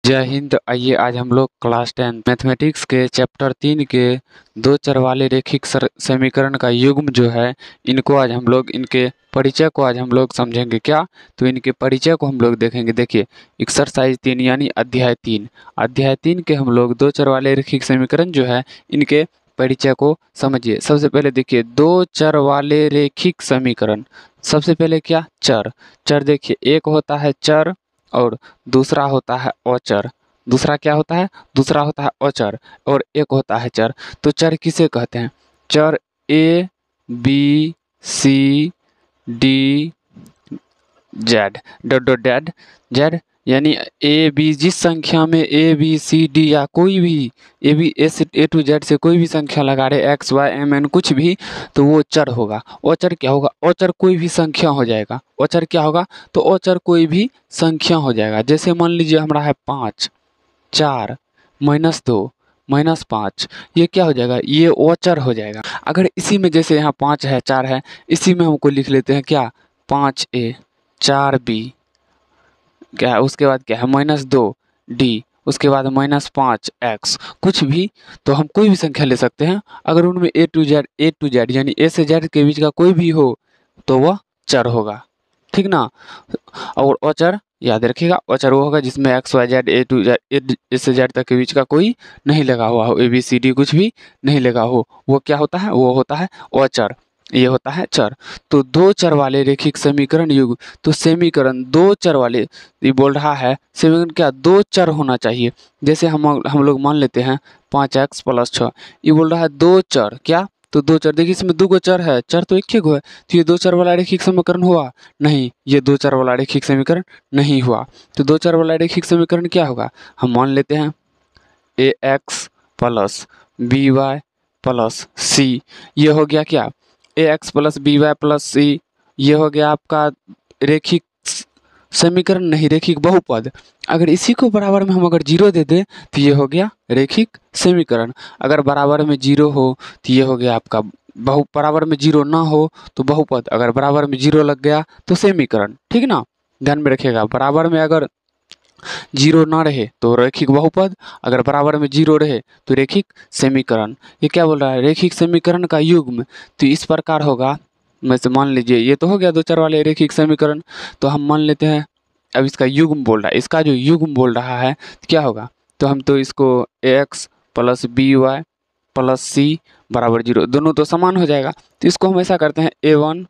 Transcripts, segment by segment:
जय हिंद। आइए आज हम लोग क्लास 10 मैथमेटिक्स के चैप्टर 3 के दो चर वाले रेखिक समीकरण का युग्म जो है इनको आज हम लोग इनके परिचय को आज हम लोग समझेंगे। क्या तो इनके परिचय को हम लोग देखेंगे। देखिए एक्सरसाइज 3 यानी अध्याय 3 के हम लोग दो चर वाले रेखिक समीकरण जो है इनके परिचय को समझिए। सबसे पहले देखिए दो चर वाले रेखिक समीकरण। सबसे पहले क्या चर देखिए एक होता है चर और दूसरा होता है अचर। दूसरा क्या होता है? दूसरा होता है अचर और एक होता है चर। तो चर किसे कहते हैं? चर A B C D Z dot dot dead Z यानी ए बी जिस संख्या में ए बी सी डी या कोई भी ए टू जेड से कोई भी संख्या लगा रहे एक्स वाई एम एन कुछ भी तो वो चर होगा। अचर क्या होगा? अचर कोई भी संख्या हो जाएगा। अचर क्या होगा? तो अचर कोई भी संख्या हो जाएगा। जैसे मान लीजिए हमारा है 5 4 -2 -5 ये क्या हो जाएगा? ये अचर हो जाएगा। अगर इसी में जैसे यहाँ 5 है 4 है इसी में हमको लिख लेते हैं क्या 5a 4b क्या है उसके बाद क्या है -2d उसके बाद -5x कुछ भी तो हम कोई भी संख्या ले सकते हैं। अगर उनमें ए टू जेड यानी ए से जेड के बीच का कोई भी हो तो वह चर होगा, ठीक ना। और अचर याद रखिएगा, अचर वो होगा जिसमें एक्स वाई जेड ए से जेड तक के बीच का कोई नहीं लगा हुआ हो, ए बी सी डी कुछ भी नहीं लगा हो, वो क्या होता है? वो होता है अचर। ये होता है चर। तो दो चर वाले रेखिक समीकरण युग्म। तो समीकरण दो चर वाले ये बोल रहा है समीकरण क्या दो चर होना चाहिए। जैसे हम लोग मान लेते हैं 5x + 6 ये बोल रहा है दो चर। क्या? तो दो चर। देखिए इसमें दो चर है, चर तो एक ही है तो ये दो चर वाला रेखिक समीकरण हुआ नहीं। ये दो चर वाला रेखिक समीकरण नहीं हुआ। तो दो चर वाला रेखिक समीकरण क्या होगा? हम मान लेते हैं ax + by + c ये हो गया क्या ax + by + c ये हो गया आपका रेखिक समीकरण नहीं रेखिक बहुपद। अगर इसी को बराबर में हम अगर 0 दे दें तो ये हो गया रेखिक समीकरण। अगर बराबर में 0 हो तो ये हो गया आपका बराबर में 0 ना हो तो बहुपद। अगर बराबर में 0 लग गया तो समीकरण, ठीक ना। ध्यान में रखिएगा बराबर में अगर 0 ना रहे तो रेखिक बहुपद, अगर बराबर में 0 रहे तो रेखिक समीकरण। ये क्या बोल रहा है? रेखिक समीकरण का युग्म तो इस प्रकार होगा। में से मान लीजिए ये तो हो गया दो चर वाले रेखिक समीकरण। तो हम मान लेते हैं अब इसका युग्म बोल रहा है, इसका जो युग्म बोल रहा है क्या होगा? तो हम तो इसको ax + by + c = 0 दोनों तो समान हो जाएगा। तो इसको हम ऐसा करते हैं a1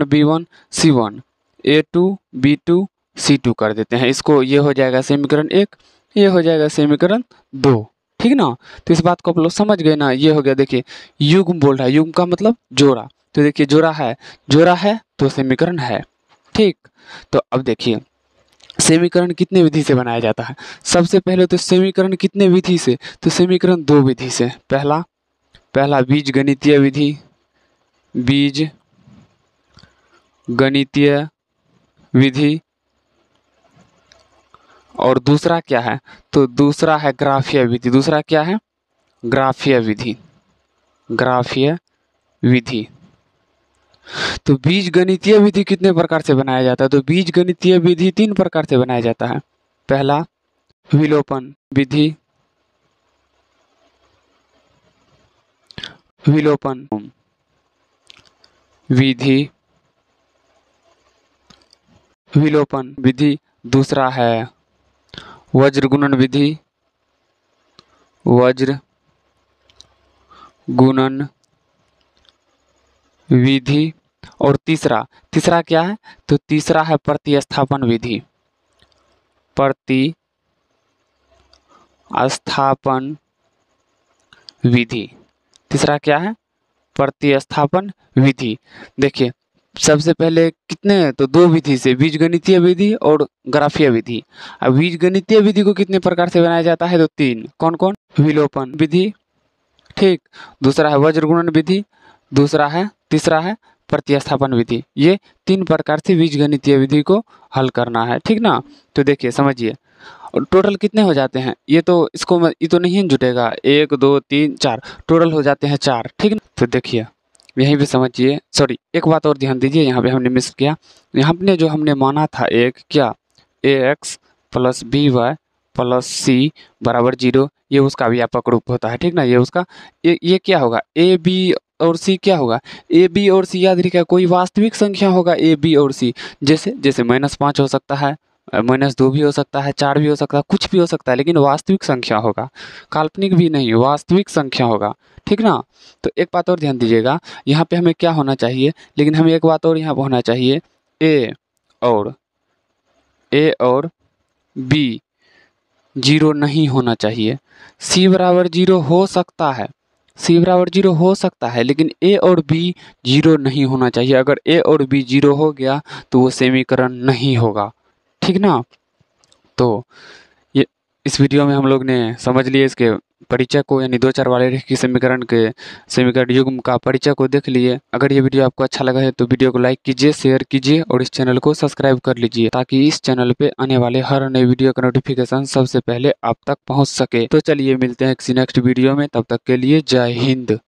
b1 c1 a2 b2 c2 कर देते हैं। इसको ये हो जाएगा समीकरण 1, ये हो जाएगा समीकरण 2, ठीक ना। तो इस बात को आप लोग समझ गए ना। ये हो गया। देखिए युग्म बोल रहा है, युग्म का मतलब जोड़ा। तो देखिए जोड़ा है तो समीकरण है, ठीक। तो अब देखिए समीकरण कितने विधि से बनाया जाता है? सबसे पहले तो समीकरण कितने विधि से? तो समीकरण दो विधि से। पहला बीजगणितीय विधि और दूसरा क्या है? तो दूसरा है ग्राफीय विधि। दूसरा क्या है? ग्राफीय विधि। तो बीजगणितीय विधि कितने प्रकार से बनाया जाता है? तो बीजगणितीय विधि 3 प्रकार से बनाया जाता है। पहला विलोपन विधि, विलोपन विधि। दूसरा है वज्र गुणन विधि और तीसरा क्या है? तो तीसरा है प्रतिस्थापन विधि। तीसरा क्या है? प्रतिस्थापन विधि। देखिए सबसे पहले कितने तो दो विधि से, बीजगणितीय विधि और ग्राफीय विधि। अब बीजगणितीय विधि को कितने प्रकार से बनाया जाता है? तो 3। कौन कौन? विलोपन विधि, ठीक। दूसरा है वज्र गुणन विधि, तीसरा है प्रतिस्थापन विधि। ये 3 प्रकार से बीजगणितीय विधि को हल करना है, ठीक ना। तो देखिए समझिए और टोटल कितने हो जाते हैं? ये तो नहीं जुटेगा, 1 2 3 4 टोटल हो जाते हैं 4, ठीक ना। तो देखिए यहीं पे समझिए, सॉरी एक बात और ध्यान दीजिए, यहाँ पे हमने मिस किया। यहाँ पे जो हमने माना था एक क्या ax + by प्लस सी बराबर 0, ये उसका व्यापक रूप होता है, ठीक ना। ये उसका ये क्या होगा, ए बी और सी क्या होगा, ए बी और सी याद रखिएगा कोई वास्तविक संख्या होगा ए बी और सी। जैसे जैसे -5 हो सकता है, -2 भी हो सकता है, 4 भी हो सकता है, कुछ भी हो सकता है, लेकिन वास्तविक संख्या होगा, काल्पनिक भी नहीं, वास्तविक संख्या होगा, ठीक ना। तो एक बात और ध्यान दीजिएगा, यहाँ पे हमें क्या होना चाहिए, लेकिन हमें एक बात और यहाँ पर होना चाहिए, ए और बी 0 नहीं होना चाहिए। सी बराबर 0 हो सकता है, सी बराबर 0 हो सकता है, लेकिन ए और बी 0 नहीं होना चाहिए। अगर ए और बी 0 हो गया तो वो समीकरण नहीं होगा, ठीक ना। तो ये इस वीडियो में हम लोग ने समझ लिए इसके परिचय को, यानी दो चर वाले रैखिक समीकरण के समीकरण युग्म का परिचय को देख लिए। अगर ये वीडियो आपको अच्छा लगा है तो वीडियो को लाइक कीजिए, शेयर कीजिए और इस चैनल को सब्सक्राइब कर लीजिए, ताकि इस चैनल पे आने वाले हर नए वीडियो का नोटिफिकेशन सबसे पहले आप तक पहुंच सके। तो चलिए मिलते हैं किसी नेक्स्ट वीडियो में, तब तक के लिए जय हिंद।